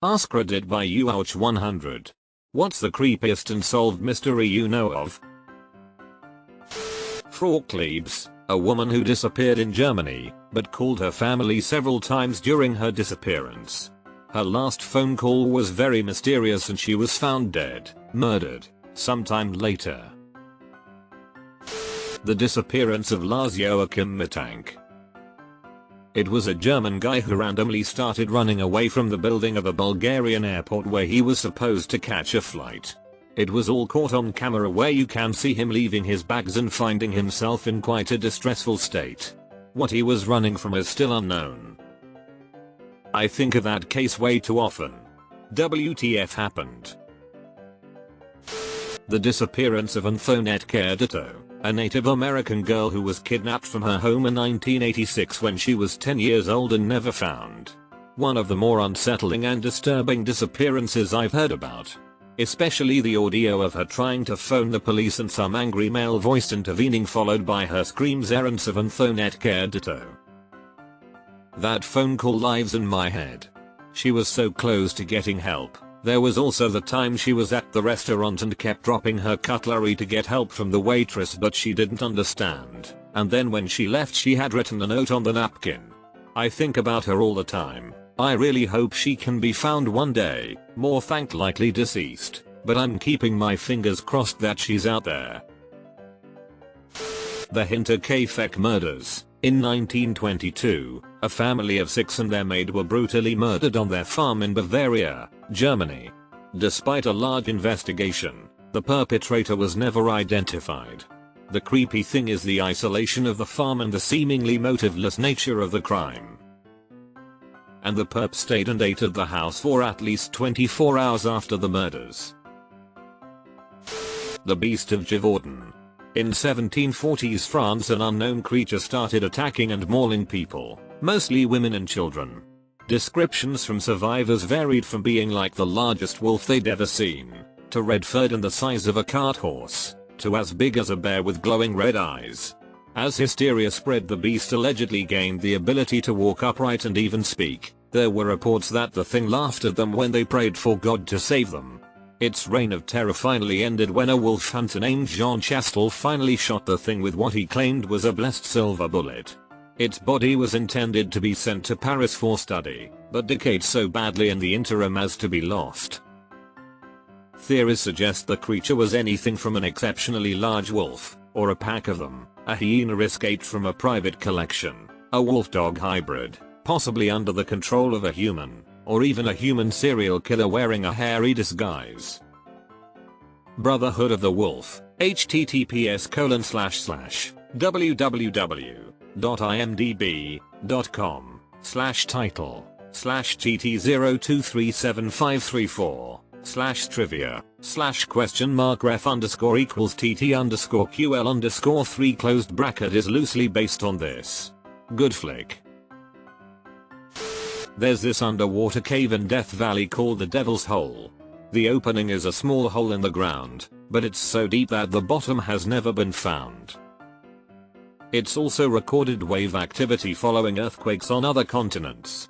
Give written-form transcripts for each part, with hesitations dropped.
AskReddit by Ouch100. What's the creepiest unsolved mystery you know of? Frau Klebs, a woman who disappeared in Germany, but called her family several times during her disappearance. Her last phone call was very mysterious and she was found dead, murdered, sometime later. The disappearance of Lars Joachim Mittank. It was a German guy who randomly started running away from the building of a Bulgarian airport where he was supposed to catch a flight. It was all caught on camera where you can see him leaving his bags and finding himself in quite a distressful state. What he was running from is still unknown. I think of that case way too often. WTF happened? The disappearance of Antoinette Ditto, a Native American girl who was kidnapped from her home in 1986 when she was 10 years old and never found. One of the more unsettling and disturbing disappearances I've heard about. Especially the audio of her trying to phone the police and some angry male voice intervening, followed by her screams errands of Antoinette Ditto. That phone call lives in my head. She was so close to getting help. There was also the time she was at the restaurant and kept dropping her cutlery to get help from the waitress, but she didn't understand, and then when she left she had written a note on the napkin. I think about her all the time. I really hope she can be found one day, more thank likely deceased, but I'm keeping my fingers crossed that she's out there. The Hinterkaifeck murders. In 1922, a family of 6 and their maid were brutally murdered on their farm in Bavaria, Germany. Despite a large investigation, the perpetrator was never identified. The creepy thing is the isolation of the farm and the seemingly motiveless nature of the crime. And the perp stayed and ate at the house for at least 24 hours after the murders. The Beast of Gévaudan. In 1740s France, an unknown creature started attacking and mauling people, mostly women and children. Descriptions from survivors varied from being like the largest wolf they'd ever seen, to red furred and the size of a cart horse, to as big as a bear with glowing red eyes. As hysteria spread, the beast allegedly gained the ability to walk upright and even speak. There were reports that the thing laughed at them when they prayed for God to save them. Its reign of terror finally ended when a wolf hunter named Jean Chastel finally shot the thing with what he claimed was a blessed silver bullet. Its body was intended to be sent to Paris for study, but decayed so badly in the interim as to be lost. Theories suggest the creature was anything from an exceptionally large wolf, or a pack of them, a hyena escaped from a private collection, a wolf-dog hybrid, possibly under the control of a human, or even a human serial killer wearing a hairy disguise. Brotherhood of the Wolf. https://www.imdb.com/tt023534/trivia/question_ref_tt_ql_3 is loosely based on this. Good flick. There's this underwater cave in Death Valley called the Devil's Hole. The opening is a small hole in the ground, but it's so deep that the bottom has never been found. It's also recorded wave activity following earthquakes on other continents.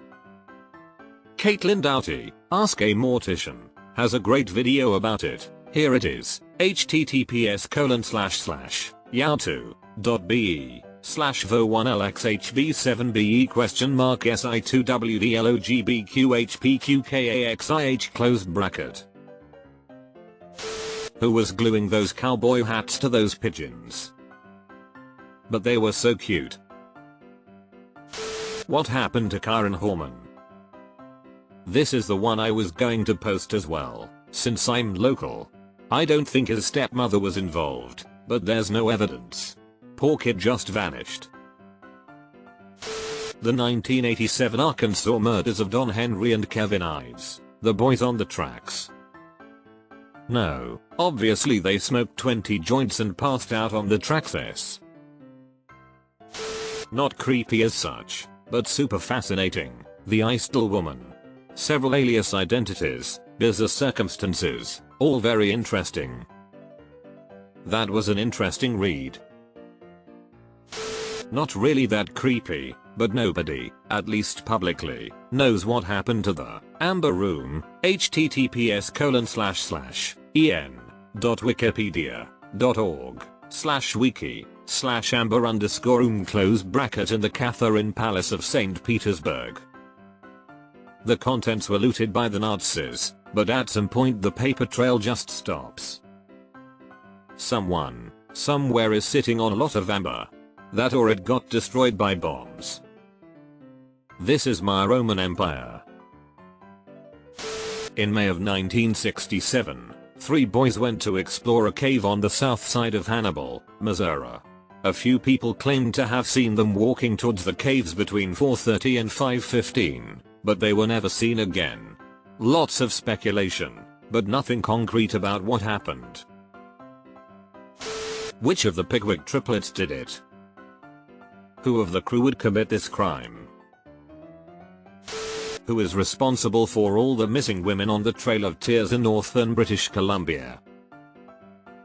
Caitlin Doughty, Ask a Mortician, has a great video about it. Here it is. https://yahoo.be/vo1lxhb7be?si2wdlogbqhpqkaxih. Who was gluing those cowboy hats to those pigeons? But they were so cute. What happened to Karen Horman? This is the one I was going to post as well, since I'm local. I don't think his stepmother was involved, but there's no evidence. Poor kid just vanished. The 1987 Arkansas murders of Don Henry and Kevin Ives, the boys on the tracks. No, obviously they smoked 20 joints and passed out on the tracks. Not creepy as such, but super fascinating. The Eistel woman. Several alias identities, bizarre circumstances, all very interesting. That was an interesting read. Not really that creepy, but nobody, at least publicly, knows what happened to the Amber Room. https://en.wikipedia.org/wiki/amber_room in the Catherine Palace of St. Petersburg. The contents were looted by the Nazis, but at some point the paper trail just stops. Someone, somewhere is sitting on a lot of amber. That or it got destroyed by bombs. This is my Roman Empire. In May of 1967, 3 boys went to explore a cave on the south side of Hannibal, Missouri. A few people claimed to have seen them walking towards the caves between 4:30 and 5:15, but they were never seen again. Lots of speculation, but nothing concrete about what happened. Which of the Pickwick triplets did it? Who of the crew would commit this crime? Who is responsible for all the missing women on the Trail of Tears in northern British Columbia?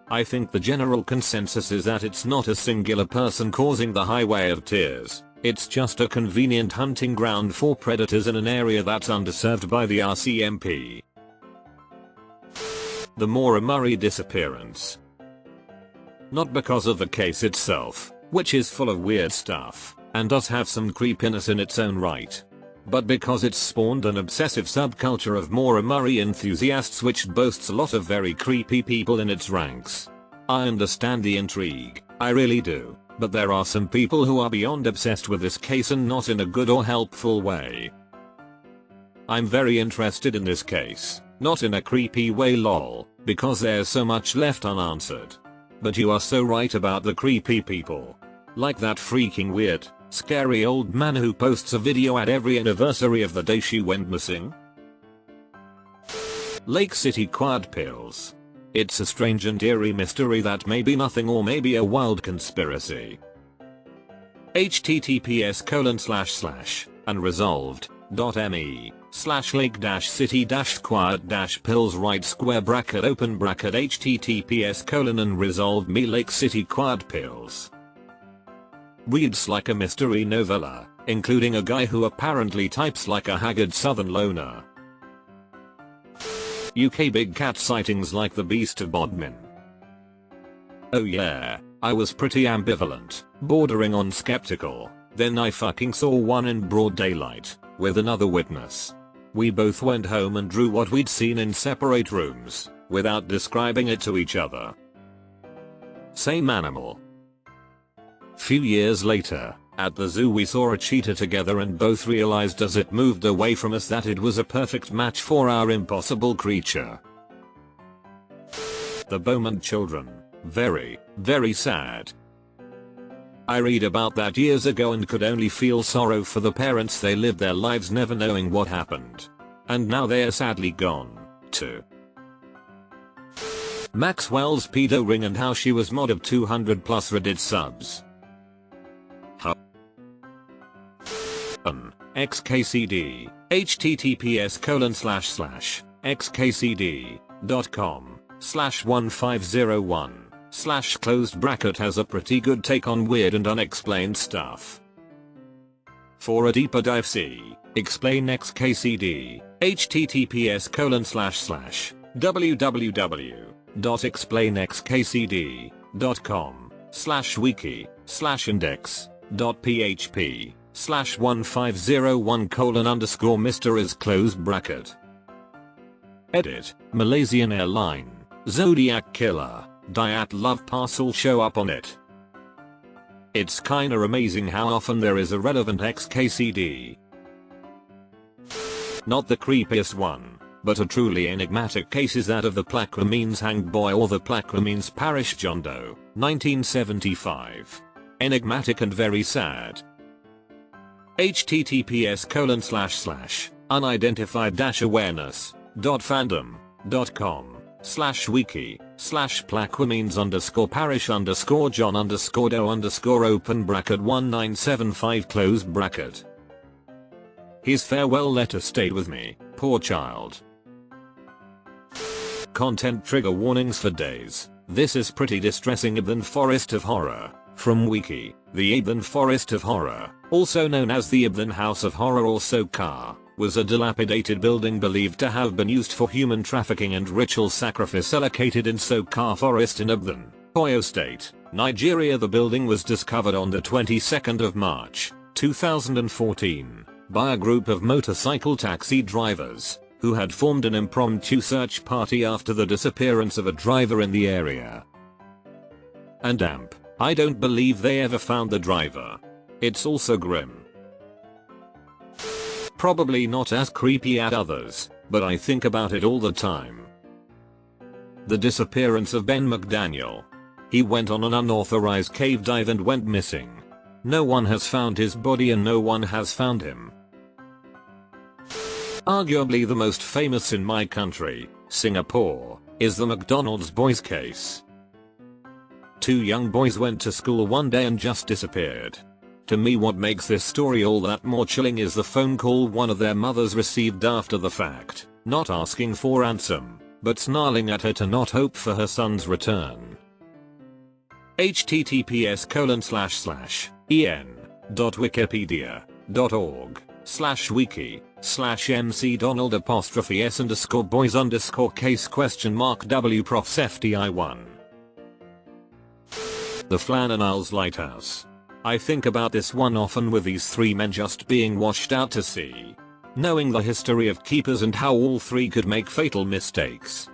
I think the general consensus is that it's not a singular person causing the Highway of Tears. It's just a convenient hunting ground for predators in an area that's underserved by the RCMP. The Maura Murray disappearance. Not because of the case itself, which is full of weird stuff, and does have some creepiness in its own right, but because it's spawned an obsessive subculture of Maura Murray enthusiasts which boasts a lot of very creepy people in its ranks. I understand the intrigue, I really do, but there are some people who are beyond obsessed with this case and not in a good or helpful way. I'm very interested in this case, not in a creepy way lol, because there's so much left unanswered. But you are so right about the creepy people. Like that freaking weird, scary old man who posts a video at every anniversary of the day she went missing. Lake City Quad Pills. It's a strange and eerie mystery that may be nothing or maybe a wild conspiracy. https://unresolved.me/lake-city-quad-pills right square bracket open bracket https://unresolved.me Lake City Quad Pills. Reads like a mystery novella, including a guy who apparently types like a haggard southern loner. UK big cat sightings like the Beast of Bodmin. Oh yeah, I was pretty ambivalent, bordering on skeptical, then I fucking saw one in broad daylight, with another witness. We both went home and drew what we'd seen in separate rooms, without describing it to each other. Same animal. Few years later, at the zoo we saw a cheetah together and both realized as it moved away from us that it was a perfect match for our impossible creature. The Bowman children. Very, very sad. I read about that years ago and could only feel sorrow for the parents. They lived their lives never knowing what happened. And now they are sadly gone, too. Maxwell's pedo ring and how she was mod of 200 plus Reddit subs. XKCD, https://xkcd.com/1501/closed bracket has a pretty good take on weird and unexplained stuff. For a deeper dive see, explain XKCD, https://www.explainxkcd.com/wiki/index.php/1501:Mr. Edit, Malaysian airline, Zodiac Killer, Diat Love Parcel show up on it. It's kinda amazing how often there is a relevant XKCD. Not the creepiest one, but a truly enigmatic case is that of the Plaquemines hanged boy or the Plaquemines Parish John Doe, 1975. Enigmatic and very sad. https://unidentified-awareness.fandom.com/wiki/plaquemines_parish_john_doe_open bracket 1975 close bracket. His farewell letter stayed with me, poor child. Content trigger warnings for days. This is pretty distressing than Forest of Horror. From Wiki, the Ibn Forest of Horror, also known as the Ibn House of Horror or Sokar, was a dilapidated building believed to have been used for human trafficking and ritual sacrifice located in Sokar Forest in Ibn, Oyo State, Nigeria. The building was discovered on the 22nd of March, 2014, by a group of motorcycle taxi drivers, who had formed an impromptu search party after the disappearance of a driver in the area. And damp, I don't believe they ever found the driver. It's also grim. Probably not as creepy as others, but I think about it all the time. The disappearance of Ben McDaniel. He went on an unauthorized cave dive and went missing. No one has found his body and no one has found him. Arguably the most famous in my country, Singapore, is the McDonald's boys case. Two young boys went to school one day and just disappeared. To me, what makes this story all that more chilling is the phone call one of their mothers received after the fact, not asking for ransom, but snarling at her to not hope for her son's return. https://en.wikipedia.org/wiki/mc_boys_case?w_w_profsfti1. The Flannan Lighthouse. I think about this one often, with these three men just being washed out to sea. Knowing the history of keepers and how all three could make fatal mistakes.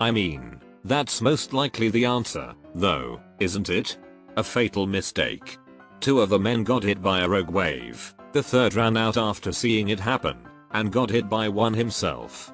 I mean, that's most likely the answer, though, isn't it? A fatal mistake. Two of the men got hit by a rogue wave, the third ran out after seeing it happen, and got hit by one himself.